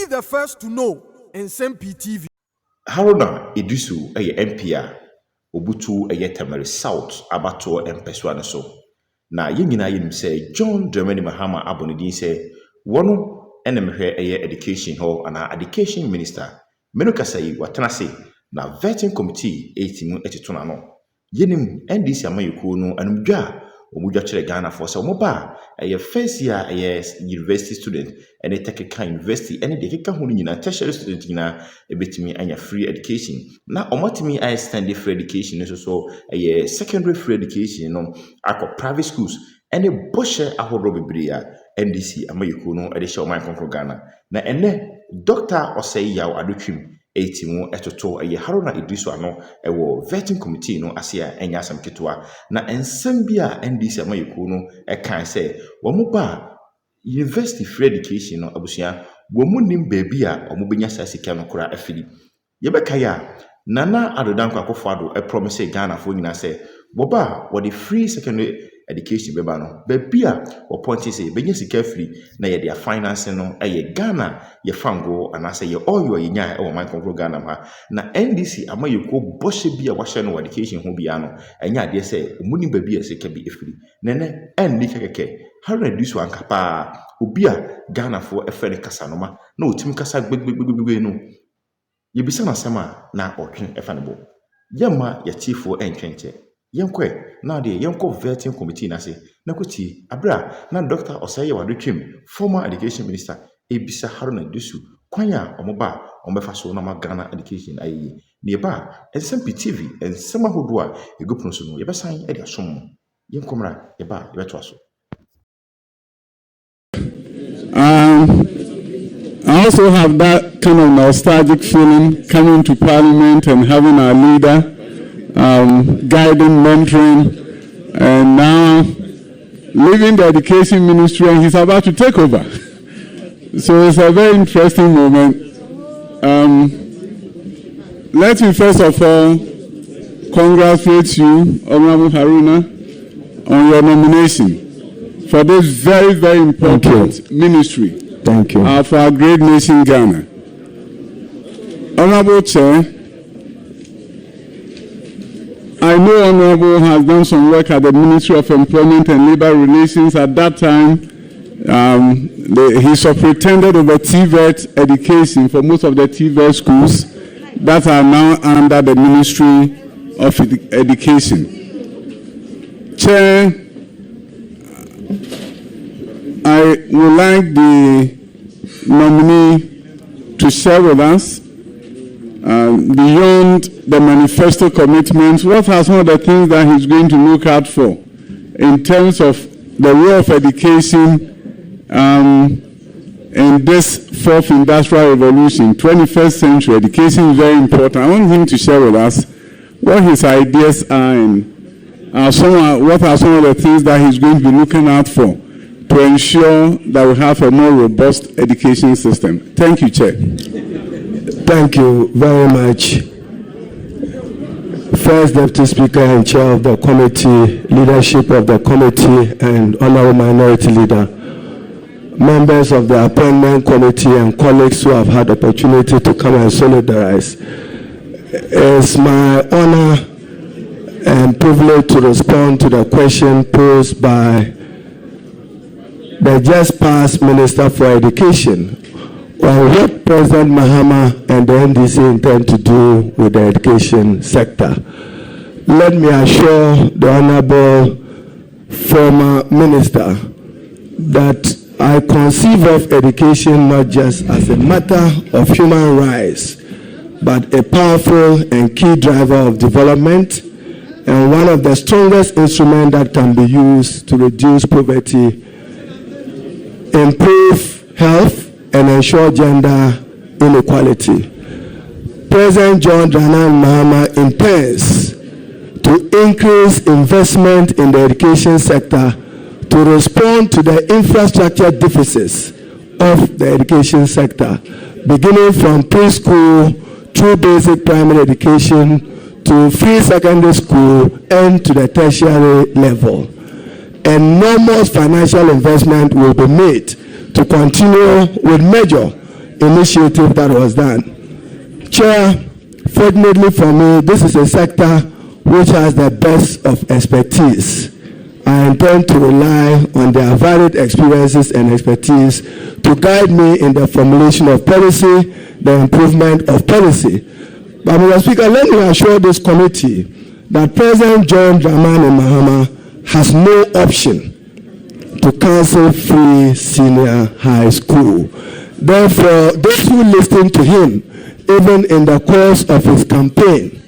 Be the first to know. Nsem-Pii TV. Haruna Iddrisu MP obutu Tertiary South abato empeswa ne so. Na yenyina yim say John Dramani Mahama abonedin say wono enemhwe education ho ana education minister menukasa yi watena se na vetting committee etimu etitona no. Yenim NDC amayekuo no anumdwa omudwa kire Ghana for so moba first year university student and technical university and the keka ho nyina tertiary student nyina ebetimi anya free education na omotimi stand free education so secondary free education no akọ private schools and boshe ahodo bebre NDC amayekuo no ede show man kontro Ghana na ene Dr Yaw Adutwum etimu etoto Haruna Iddrisu ano ewo vetting committee no asia enya asam ketwa na Nsem-Pii a NDC amayekuo no kan say womuba university free education no abusia womunim baby a omubenya sasika no kora afili yebeka ya nana adodanko akofado promise Ghana fo nyina say boba wo the free secondary education beba no baby a wo point say benya sika free na ye dia finance no Ghana ye fango anase ye oyo ye nya e wo man control Ghana ma na NDC amayekuo boshe bi a wahye no education ho bia no enya de say omuni baby a sika bi free nene enni kekeke Haruna Iddrisu ankapa obi a Ghana fo efere kasa no ma na otimi kasa gbegbegbe no yebisa na sama na otwe efa ne bo yema ya chiefo entwenche yenkwe na de yenko vetting committee na se na kuti abra na Dr Yaw Adutwum former education minister ebisa Haruna Iddrisu kwanya omoba ombefa so na ma Ghana education ayi ne ba Nsem-Pii TV ensema hodo a egopuno so no yebesan e de asom yenkomra yeba yebeto aso. I also have that kind of nostalgic feeling coming to Parliament and having our leader guiding, mentoring, and now leaving the education ministry, and he's about to take over. So it's a very interesting moment. Let me first of all congratulate you, Honorable Haruna, on your nomination for this very, very important ministry. Thank you. For our great nation, Ghana. Honorable Chair, I know Honorable has done some work at the Ministry of Employment and Labor Relations. At that time, he superintended over TVET education for most of the TVET schools that are now under the Ministry of Education. Chair, I would like the nominee to share with us, beyond the manifesto commitments, what are some of the things that he's going to look out for in terms of the role of education in this fourth industrial revolution, 21st century. Education is very important. I want him to share with us what his ideas are and what are some of the things that he's going to be looking out for to ensure that we have a more robust education system. Thank you, Chair. Thank you very much. First Deputy Speaker and Chair of the Committee, leadership of the committee, and Honorable Minority Leader, members of the Appointment Committee, and colleagues who have had opportunity to come and solidarize. It's my honor and privilege to respond to the question posed by the just past Minister for Education on what President Mahama and the NDC intend to do with the education sector. Let me assure the Honorable former Minister that I conceive of education not just as a matter of human rights, but a powerful and key driver of development and one of the strongest instruments that can be used to reduce poverty, improve health, and ensure gender inequality. President John Dramani Mahama intends to increase investment in the education sector to respond to the infrastructure deficits of the education sector, beginning from preschool through basic primary education to free secondary school and to the tertiary level. Enormous financial investment will be made to continue with major initiative that was done. Chair, fortunately for me, this is a sector which has the best of expertise. I intend to rely on their varied experiences and expertise to guide me in the formulation of policy, the improvement of policy. But Mr. Speaker, let me assure this committee that President John Dramani Mahama has no option to cancel free senior high school. Therefore, those who listen to him, even in the course of his campaign,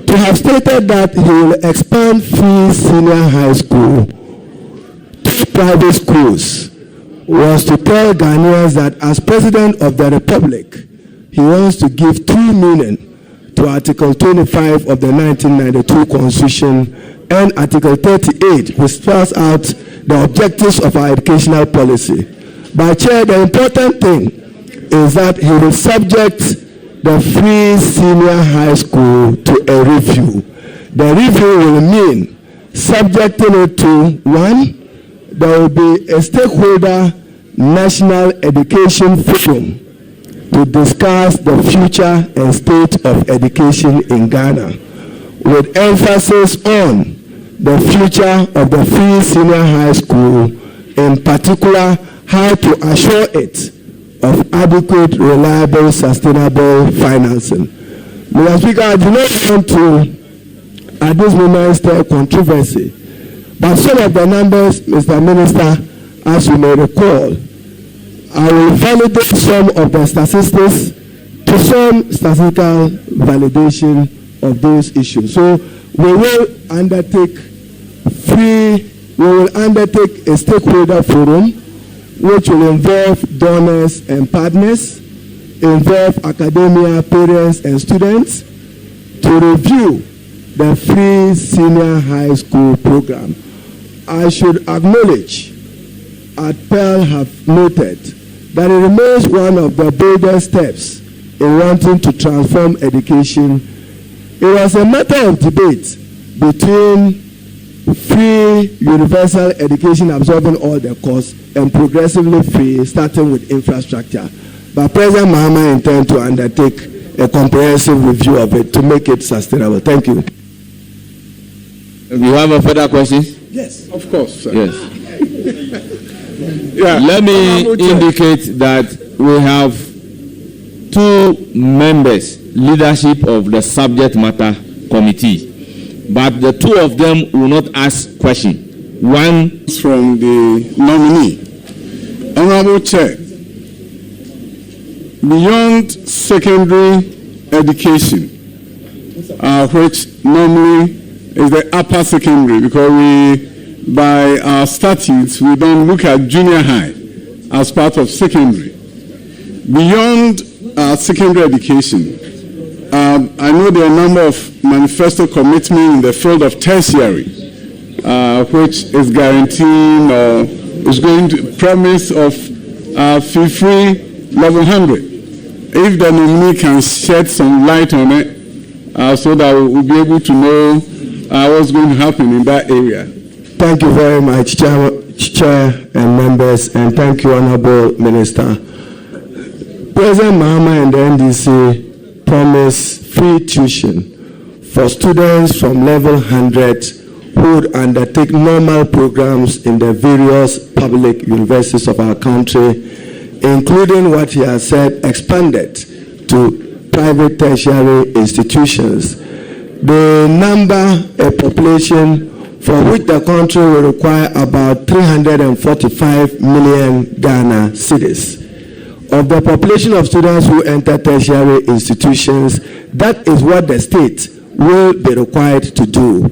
to have stated that he will expand free senior high school to private schools was to tell Ghanaians that as President of the Republic, he wants to give true meaning to Article 25 of the 1992 Constitution and Article 38, which spells out the objectives of our educational policy. But Chair, the important thing is that he will subject the free senior high school to a review. The review will mean subjecting it to, one, there will be a stakeholder national education forum to discuss the future and state of education in Ghana, with emphasis on the future of the free senior high school, in particular, how to assure it of adequate, reliable, sustainable financing. Mr. Speaker, I do not want to, at this moment, stir controversy, but some of the numbers, Mr. Minister, as you may recall, I will validate some of the statistics to some statistical validation of those issues. So we will undertake a stakeholder forum which will involve donors and partners, involve academia, parents, and students to review the free senior high school program. I should acknowledge, as Pearl have noted, that it remains one of the boldest steps in wanting to transform education. It was a matter of debate between free universal education absorbing all the costs and progressively free, starting with infrastructure. But President Mahama intends to undertake a comprehensive review of it to make it sustainable. Thank you. You have a further question? Yes, of course, sir. Yes. Yeah. Let me indicate that we have 2 members, leadership of the subject matter committee, but the 2 of them will not ask question. One is from the nominee. Honorable Chair, beyond secondary education, which normally is the upper secondary, because by our statutes, we don't look at junior high as part of secondary. Beyond secondary education, I know there are a number of manifesto commitments in the field of tertiary, which is guaranteeing or is going to promise of fee-free level 100. If the nominee can shed some light on it, so that we'll be able to know what's going to happen in that area. Thank you very much, Chair and members, and thank you, Honorable Minister. President Mahama and the NDC promised free tuition for students from level 100 who would undertake normal programs in the various public universities of our country, including what he has said expanded to private tertiary institutions. The number, a population for which the country will require about 345 million Ghana cedis. Of the population of students who enter tertiary institutions, that is what the state will be required to do.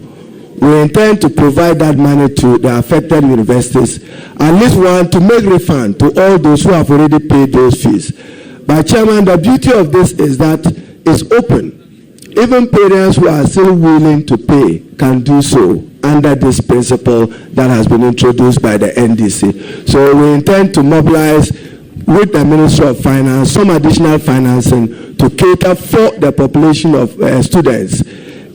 We intend to provide that money to the affected universities, at least one to make refund to all those who have already paid those fees. But Chairman, the beauty of this is that it's open. Even parents who are still willing to pay can do so under this principle that has been introduced by the NDC. So we intend to mobilize with the Ministry of Finance some additional financing to cater for the population of students.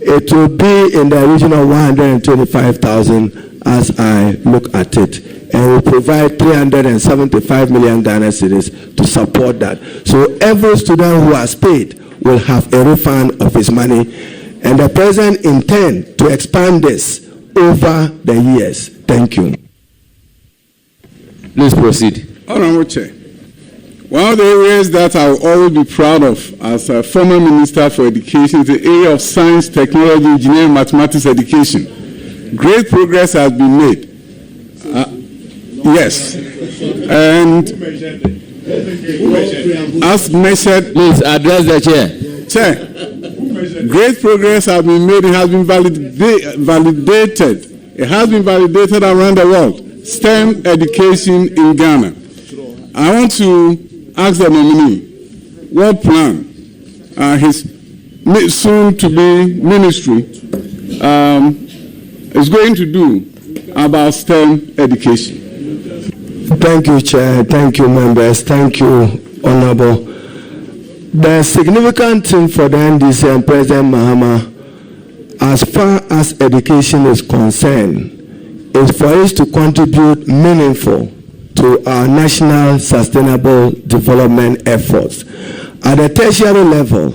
It will be in the region of 125,000 as I look at it. and we provide 375 million Ghana cedis to support that. So every student who has paid will have a refund of his money, and the president intends to expand this over the years. Thank you. Please proceed. Honorable Chair, one of the areas that I will always be proud of as a former Minister for Education is the area of science, technology, engineering, mathematics education. Great progress has been made. Yes. And as measured... Please address the chair. Chair, great progress has been made. It has been validated. It has been validated around the world. STEM education in Ghana. I want to ask the nominee what plan his soon-to-be ministry is going to do about STEM education. Thank you, Chair. Thank you, members. Thank you, Honorable. The significant thing for the NDC and President Mahama, as far as education is concerned, is for us to contribute meaningful to our national sustainable development efforts. At the tertiary level,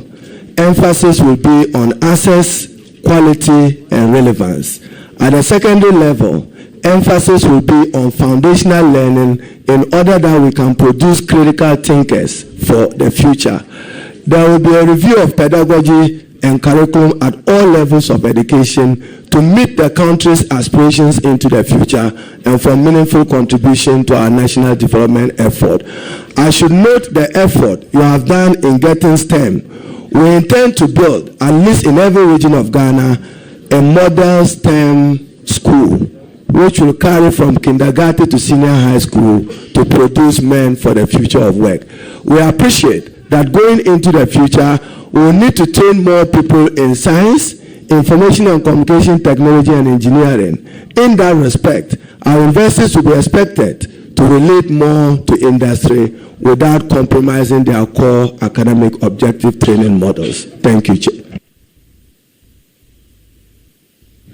emphasis will be on access, quality, and relevance. At the secondary level, emphasis will be on foundational learning in order that we can produce critical thinkers for the future. There will be a review of pedagogy and curriculum at all levels of education to meet the country's aspirations into the future and for meaningful contribution to our national development effort. I should note the effort you have done in getting STEM. We intend to build, at least in every region of Ghana, a model STEM school, which will carry from kindergarten to senior high school to produce men for the future of work. We appreciate that going into the future, we will need to train more people in science, information and communication technology, and engineering. In that respect, our investors will be expected to relate more to industry without compromising their core academic objective training models. Thank you, Chair.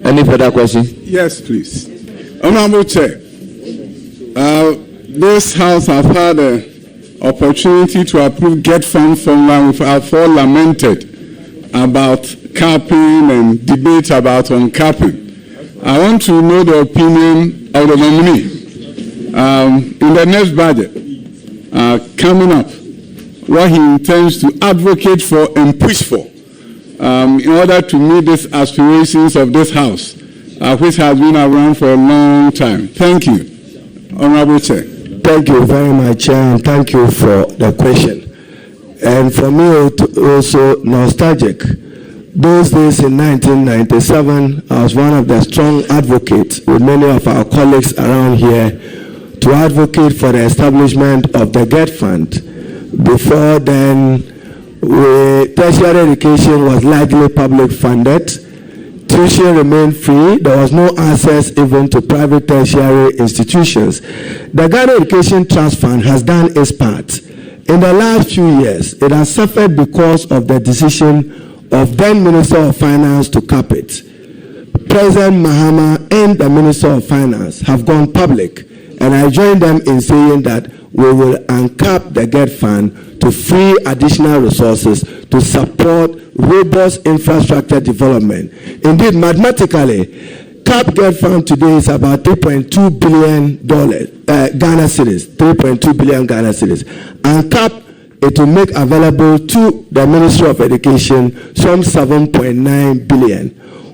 Any further questions? Yes, please. Honorable Chair, this House has had an opportunity to approve GETFund formula. We have all lamented about capping and debate about uncapping. I want to know the opinion of the nominee in the next budget coming up, what he intends to advocate for and push for in order to meet these aspirations of this House, which has been around for a long time. Thank you, Honorable Chair. Thank you very much, Chair, and thank you for the question. And for me, also nostalgic. Those days in 1997, I was one of the strong advocates with many of our colleagues around here to advocate for the establishment of the GETFund. Before then, tertiary education was largely public funded. Tuition remained free. There was no access even to private tertiary institutions. The Ghana Education Trust Fund has done its part. In the last few years, it has suffered because of the decision of then Minister of Finance to cap it. President Mahama and the Minister of Finance have gone public, and I join them in saying that we will uncap the GETFund to free additional resources to support robust infrastructure development. Indeed, mathematically, cap GETFund today is about $3.2 billion Ghana cedis, 3.2 billion Ghana cedis. Uncap, it will make available to the Ministry of Education some 7.9 billion,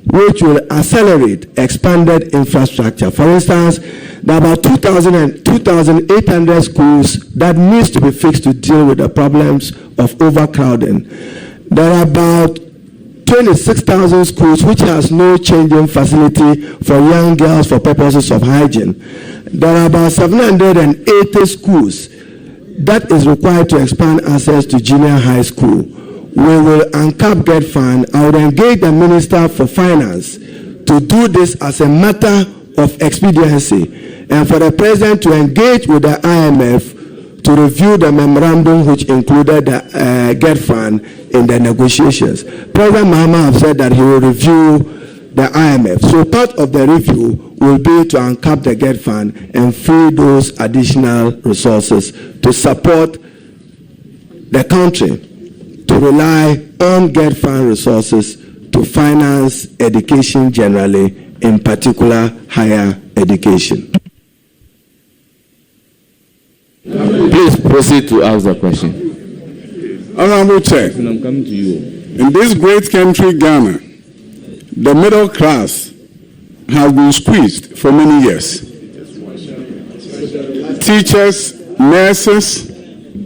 which will accelerate expanded infrastructure. For instance, there are about 2,800 schools that needs to be fixed to deal with the problems of overcrowding. There are about 26,000 schools which has no changing facility for young girls for purposes of hygiene. There are about 780 schools that is required to expand access to junior high school. We will uncap GETFund. I would engage the Minister for Finance to do this as a matter of expediency, and for the President to engage with the IMF to review the memorandum which included the GETFund in the negotiations. President Mahama has said that he will review the IMF. So part of the review will be to uncap the GETFund and free those additional resources to support the country to rely on GETFund resources to finance education generally, in particular higher education. Please proceed to ask the question. Honorable Chair, I'm coming to you. in this great country, Ghana, the middle class has been squeezed for many years. Teachers, nurses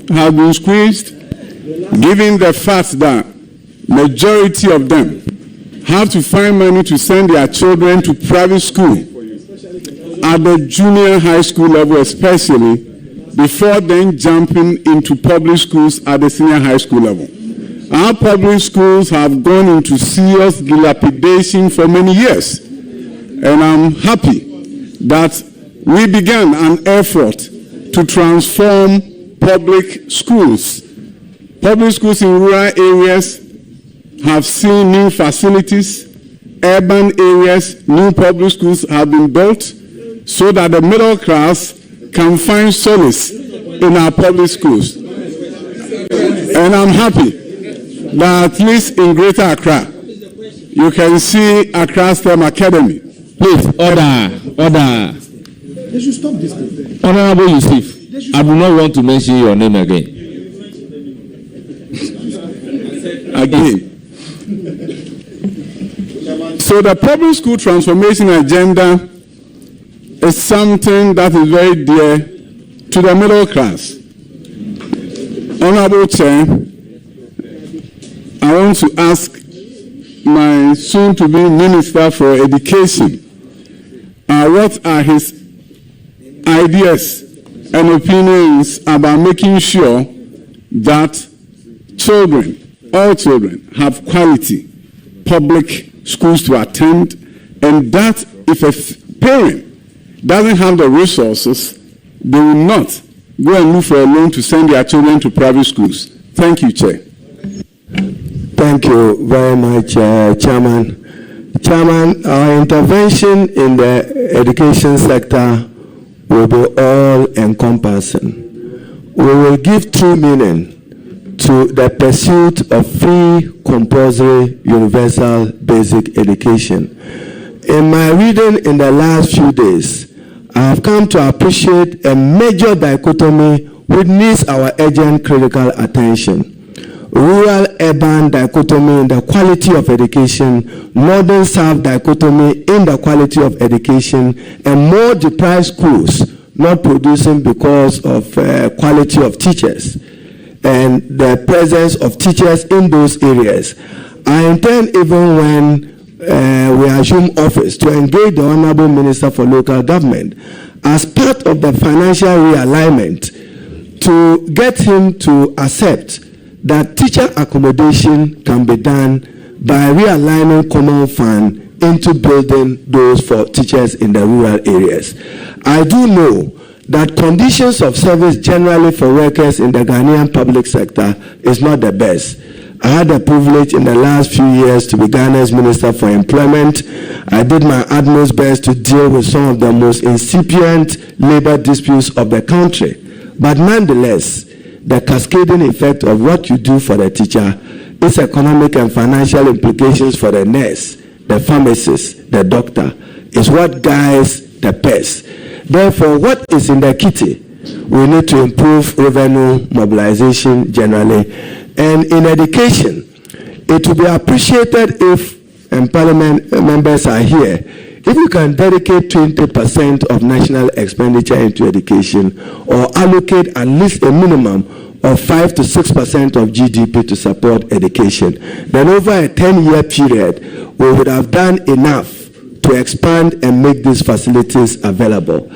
have been squeezed, given the fact that majority of them have to find money to send their children to private school at the junior high school level especially, before then jumping into public schools at the senior high school level. Our public schools have gone into serious dilapidation for many years, and I'm happy that we began an effort to transform public schools. Public schools in rural areas have seen new facilities. Urban areas, new public schools have been built so that the middle class can find solace in our public schools. And I'm happy that at least in Greater Accra, you can see Accra STEM Academy. Please, order. They should stop this thing. Honorable Yusuf, I do not want to mention your name again. So the public school transformation agenda is something that is very dear to the middle class. Honorable Chair, I want to ask my soon-to-be Minister for Education, what are his ideas and opinions about making sure that children, all children, have quality public schools to attend, and that if a parent doesn't have the resources, they will not go and look for a loan to send their children to private schools. Thank you, Chair. Thank you very much, Chairman. Chairman, our intervention in the education sector will be all-encompassing. We will give true meaning to the pursuit of free, compulsory, universal basic education. In my reading in the last few days, I have come to appreciate a major dichotomy which needs our urgent critical attention. Rural-urban dichotomy in the quality of education, northern-south dichotomy in the quality of education, and more deprived schools not producing because of quality of teachers and the presence of teachers in those areas. I intend, even when we assume office, to engage the Honorable Minister for Local Government as part of the financial realignment to get him to accept that teacher accommodation can be done by realigning common fund into building those for teachers in the rural areas. I do know that conditions of service generally for workers in the Ghanaian public sector is not the best. I had the privilege in the last few years to be Ghana's Minister for Employment. I did my utmost best to deal with some of the most incipient labor disputes of the country. But nonetheless, the cascading effect of what you do for the teacher, its economic and financial implications for the nurse, the pharmacist, the doctor, is what guides the purse. Therefore, what is in the kitty? We need to improve revenue mobilization generally. And in education, it will be appreciated if, and Parliament members are here, if you can dedicate 20% of national expenditure into education, or allocate at least a minimum of 5 to 6% of GDP to support education, then over a 10-year period, we would have done enough to expand and make these facilities available.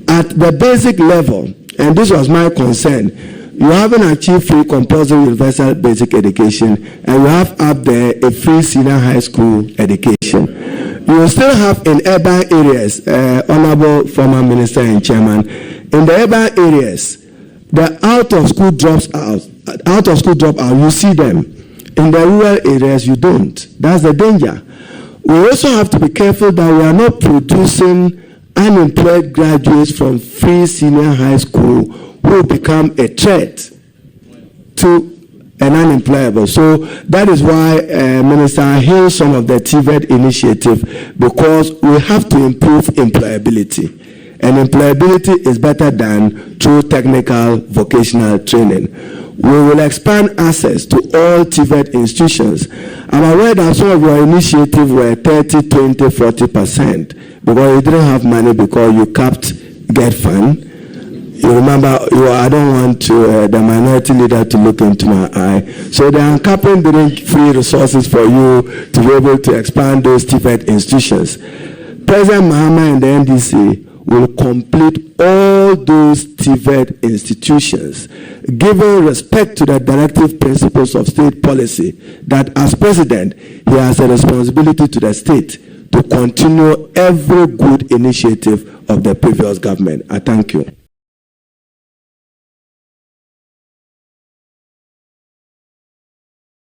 At the basic level, and this was my concern, you haven't achieved free compulsory universal basic education, and you have up there a free senior high school education. You will still have in urban areas, Honorable former Minister and Chairman, in the urban areas, the out-of-school dropout, you see them. In the rural areas, you don't. That's the danger. We also have to be careful that we are not producing unemployed graduates from free senior high school who become a threat to an unemployable. So that is why Minister hailed some of the TVET initiative, because we have to improve employability. And employability is better than through technical vocational training. We will expand access to all TVET institutions. I'm aware that some of your initiatives were 30, 20, 40%, because you didn't have money because you capped GETFund. You remember, I don't want the minority leader to look into my eye. So the uncapping didn't free resources for you to be able to expand those TVET institutions. President Mahama and the NDC will complete all those TVET institutions, giving respect to the directive principles of state policy, that as president, he has a responsibility to the state to continue every good initiative of the previous government. I thank you.